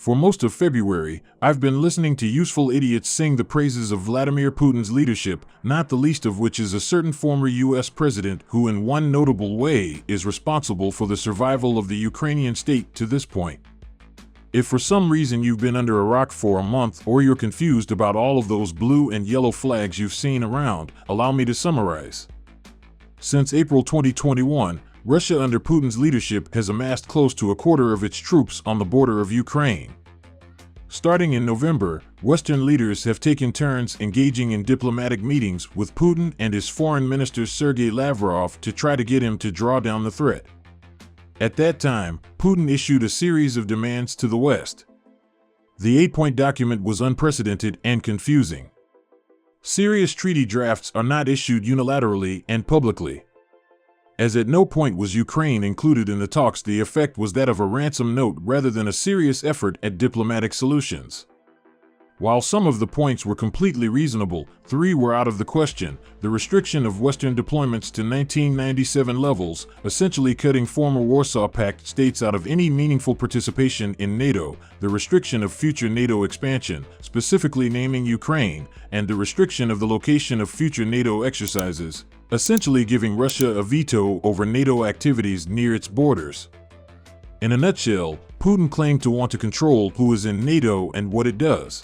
For most of February, I've been listening to useful idiots sing the praises of Vladimir Putin's leadership, not the least of which is a certain former US president who in one notable way is responsible for the survival of the Ukrainian state to this point. If for some reason you've been under a rock for a month or you're confused about all of those blue and yellow flags you've seen around, allow me to summarize. Since April 2021, Russia under Putin's leadership has amassed close to a quarter of its troops on the border of Ukraine. Starting in November, Western leaders have taken turns engaging in diplomatic meetings with Putin and his foreign minister Sergei Lavrov to try to get him to draw down the threat. At that time, Putin issued a series of demands to the West. The 8-point document was unprecedented and confusing. Serious treaty drafts are not issued unilaterally and publicly. As at no point was Ukraine included in the talks, the effect was that of a ransom note rather than a serious effort at diplomatic solutions. While some of the points were completely reasonable, 3 were out of the question: the restriction of Western deployments to 1997 levels, essentially cutting former Warsaw Pact states out of any meaningful participation in NATO, the restriction of future NATO expansion, specifically naming Ukraine, and the restriction of the location of future NATO exercises, essentially giving Russia a veto over NATO activities near its borders. In a nutshell, Putin claimed to want to control who is in NATO and what it does.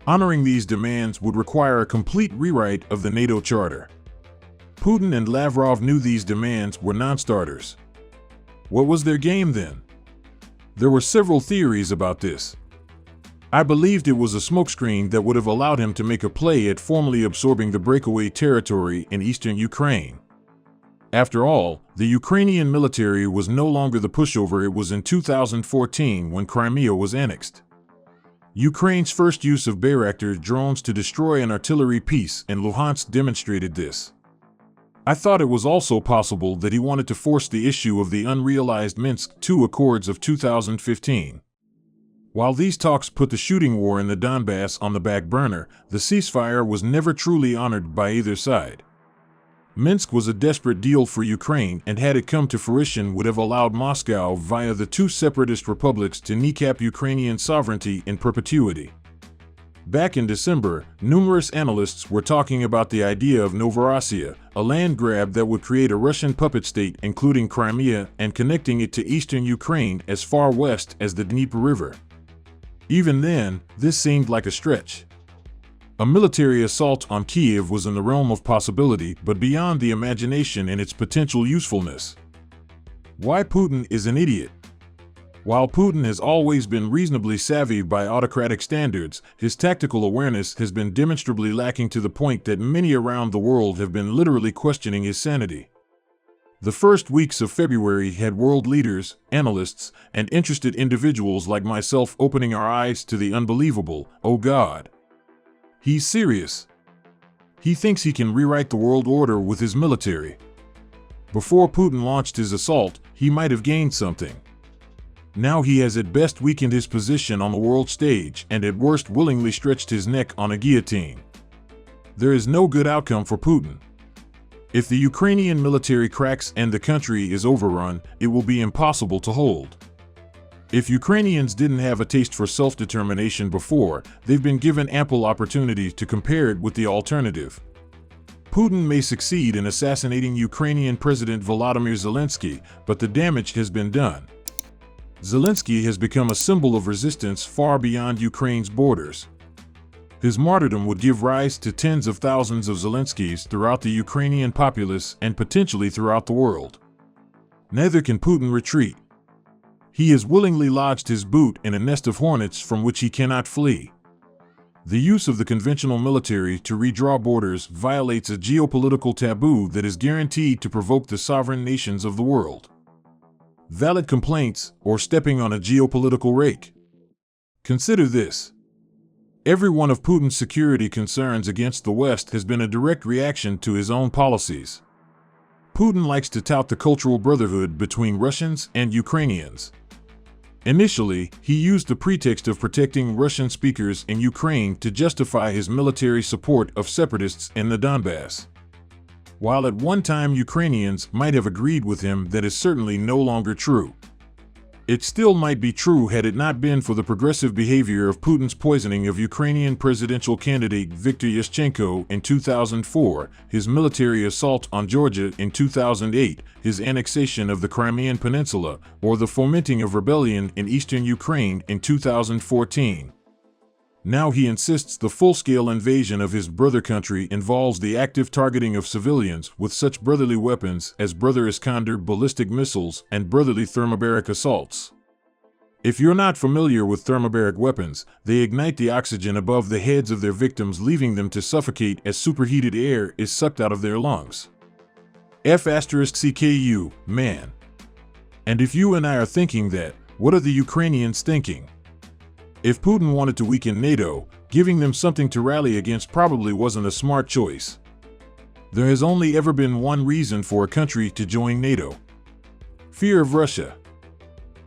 Honoring these demands would require a complete rewrite of the NATO Charter. Putin and Lavrov knew these demands were non-starters. What was their game then? There were several theories about this. I believed it was a smokescreen that would have allowed him to make a play at formally absorbing the breakaway territory in eastern Ukraine. After all, the Ukrainian military was no longer the pushover it was in 2014 when Crimea was annexed. Ukraine's first use of Bayraktar drones to destroy an artillery piece in Luhansk demonstrated this. I thought it was also possible that he wanted to force the issue of the unrealized Minsk II Accords of 2015. While these talks put the shooting war in the Donbass on the back burner, the ceasefire was never truly honored by either side. Minsk was a desperate deal for Ukraine, and had it come to fruition would have allowed Moscow via the 2 separatist republics to kneecap Ukrainian sovereignty in perpetuity. Back in December, numerous analysts were talking about the idea of Novorossiya, a land grab that would create a Russian puppet state including Crimea and connecting it to eastern Ukraine as far west as the Dnieper River. Even then, this seemed like a stretch. A military assault on Kiev was in the realm of possibility, but beyond the imagination in its potential usefulness. Why Putin is an idiot? While Putin has always been reasonably savvy by autocratic standards, his tactical awareness has been demonstrably lacking to the point that many around the world have been literally questioning his sanity. The first weeks of February had world leaders, analysts, and interested individuals like myself opening our eyes to the unbelievable. Oh God! He's serious. He thinks he can rewrite the world order with his military. Before Putin launched his assault, he might have gained something. Now he has at best weakened his position on the world stage and at worst willingly stretched his neck on a guillotine. There is no good outcome for Putin. If the Ukrainian military cracks and the country is overrun, it will be impossible to hold. If Ukrainians didn't have a taste for self-determination before, they've been given ample opportunity to compare it with the alternative. Putin may succeed in assassinating Ukrainian President Volodymyr Zelensky, but the damage has been done. Zelensky has become a symbol of resistance far beyond Ukraine's borders. His martyrdom would give rise to tens of thousands of Zelenskys throughout the Ukrainian populace and potentially throughout the world. Neither can Putin retreat. He has willingly lodged his boot in a nest of hornets from which he cannot flee. The use of the conventional military to redraw borders violates a geopolitical taboo that is guaranteed to provoke the sovereign nations of the world. Valid complaints, or stepping on a geopolitical rake. Consider this. Every one of Putin's security concerns against the West has been a direct reaction to his own policies. Putin likes to tout the cultural brotherhood between Russians and Ukrainians. Initially, he used the pretext of protecting Russian speakers in Ukraine to justify his military support of separatists in the Donbass. While at one time Ukrainians might have agreed with him, that is certainly no longer true. It still might be true had it not been for the progressive behavior of Putin's poisoning of Ukrainian presidential candidate Viktor Yushchenko in 2004, his military assault on Georgia in 2008, his annexation of the Crimean Peninsula, or the fomenting of rebellion in eastern Ukraine in 2014. Now he insists the full-scale invasion of his brother country involves the active targeting of civilians with such brotherly weapons as Brother Iskander ballistic missiles and brotherly thermobaric assaults. If you're not familiar with thermobaric weapons, they ignite the oxygen above the heads of their victims, leaving them to suffocate as superheated air is sucked out of their lungs. F***CKU, man. And if you and I are thinking that, what are the Ukrainians thinking? If Putin wanted to weaken NATO, giving them something to rally against probably wasn't a smart choice. There has only ever been one reason for a country to join NATO: fear of Russia.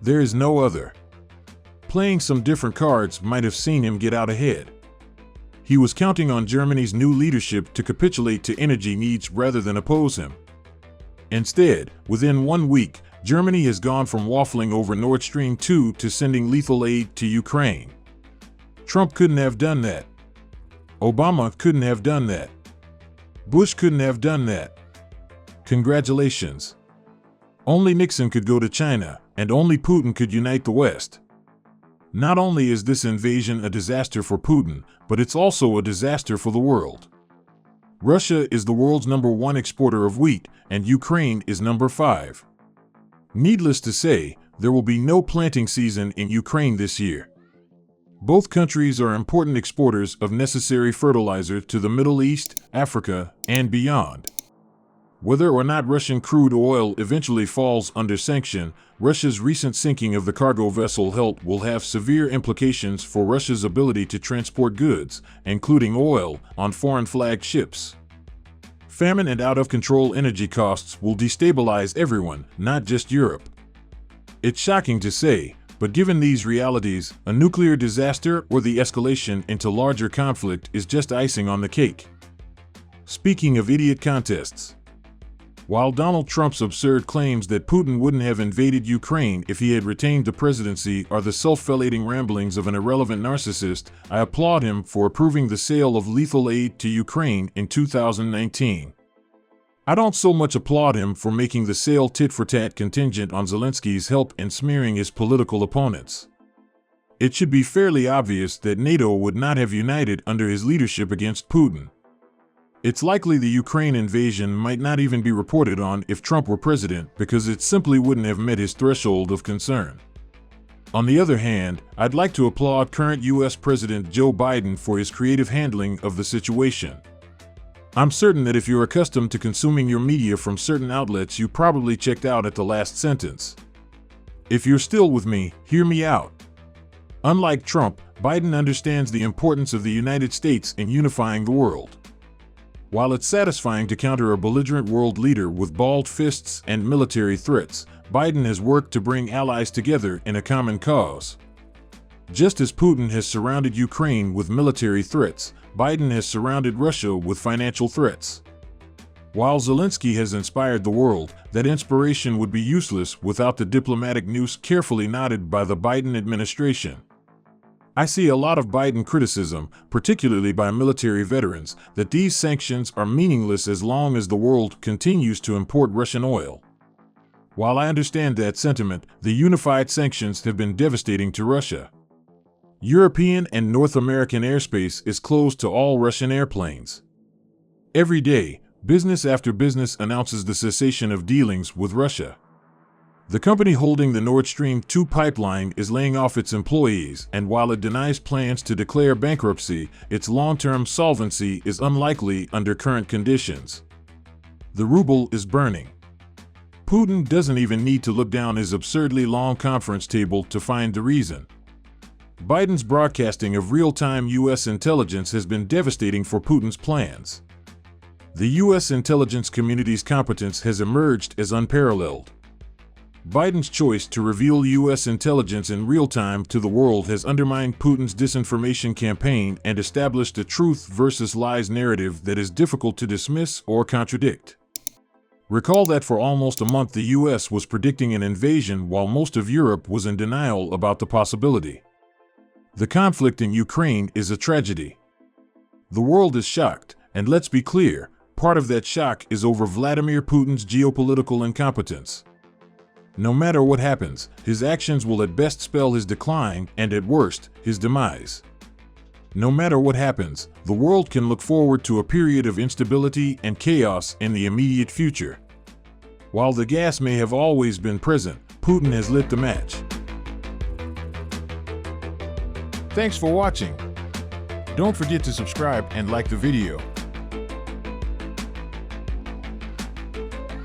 There is no other. Playing some different cards might have seen him get out ahead. He was counting on Germany's new leadership to capitulate to energy needs rather than oppose him. Instead, within 1 week, Germany has gone from waffling over Nord Stream 2 to sending lethal aid to Ukraine. Trump couldn't have done that. Obama couldn't have done that. Bush couldn't have done that. Congratulations. Only Nixon could go to China, and only Putin could unite the West. Not only is this invasion a disaster for Putin, but it's also a disaster for the world. Russia is the world's #1 exporter of wheat, and Ukraine is number 5. Needless to say, there will be no planting season in Ukraine this year. Both countries are important exporters of necessary fertilizer to the Middle East, Africa, and beyond. Whether or not Russian crude oil eventually falls under sanction, Russia's recent sinking of the cargo vessel Helt will have severe implications for Russia's ability to transport goods, including oil, on foreign-flagged ships. Famine and out-of-control energy costs will destabilize everyone, not just Europe. It's shocking to say, but given these realities, a nuclear disaster or the escalation into larger conflict is just icing on the cake. Speaking of idiot contests, while Donald Trump's absurd claims that Putin wouldn't have invaded Ukraine if he had retained the presidency are the self-fellating ramblings of an irrelevant narcissist, I applaud him for approving the sale of lethal aid to Ukraine in 2019. I don't so much applaud him for making the sale tit-for-tat contingent on Zelensky's help in smearing his political opponents. It should be fairly obvious that NATO would not have united under his leadership against Putin. It's likely the Ukraine invasion might not even be reported on if Trump were president because it simply wouldn't have met his threshold of concern. On the other hand, I'd like to applaud current U.S. President Joe Biden for his creative handling of the situation. I'm certain that if you're accustomed to consuming your media from certain outlets, you probably checked out at the last sentence. If you're still with me, hear me out. Unlike Trump, Biden understands the importance of the United States in unifying the world. While it's satisfying to counter a belligerent world leader with balled fists and military threats, Biden has worked to bring allies together in a common cause. Just as Putin has surrounded Ukraine with military threats, Biden has surrounded Russia with financial threats. While Zelensky has inspired the world, that inspiration would be useless without the diplomatic noose carefully knotted by the Biden administration. I see a lot of Biden criticism, particularly by military veterans, that these sanctions are meaningless as long as the world continues to import Russian oil. While I understand that sentiment, the unified sanctions have been devastating to Russia. European and North American airspace is closed to all Russian airplanes. Every day, business after business announces the cessation of dealings with Russia. The company holding the Nord Stream 2 pipeline is laying off its employees, and while it denies plans to declare bankruptcy, its long-term solvency is unlikely under current conditions. The ruble is burning. Putin doesn't even need to look down his absurdly long conference table to find the reason. Biden's broadcasting of real-time U.S. intelligence has been devastating for Putin's plans. The U.S. intelligence community's competence has emerged as unparalleled. Biden's choice to reveal U.S. intelligence in real time to the world has undermined Putin's disinformation campaign and established a truth versus lies narrative that is difficult to dismiss or contradict. Recall that for almost a month the US was predicting an invasion while most of Europe was in denial about the possibility. The conflict in Ukraine is a tragedy. The world is shocked, and let's be clear, part of that shock is over Vladimir Putin's geopolitical incompetence. No matter what happens, his actions will at best spell his decline and at worst, his demise. No matter what happens, the world can look forward to a period of instability and chaos in the immediate future. While the gas may have always been present, Putin has lit the match. Thanks for watching. Don't forget to subscribe and like the video.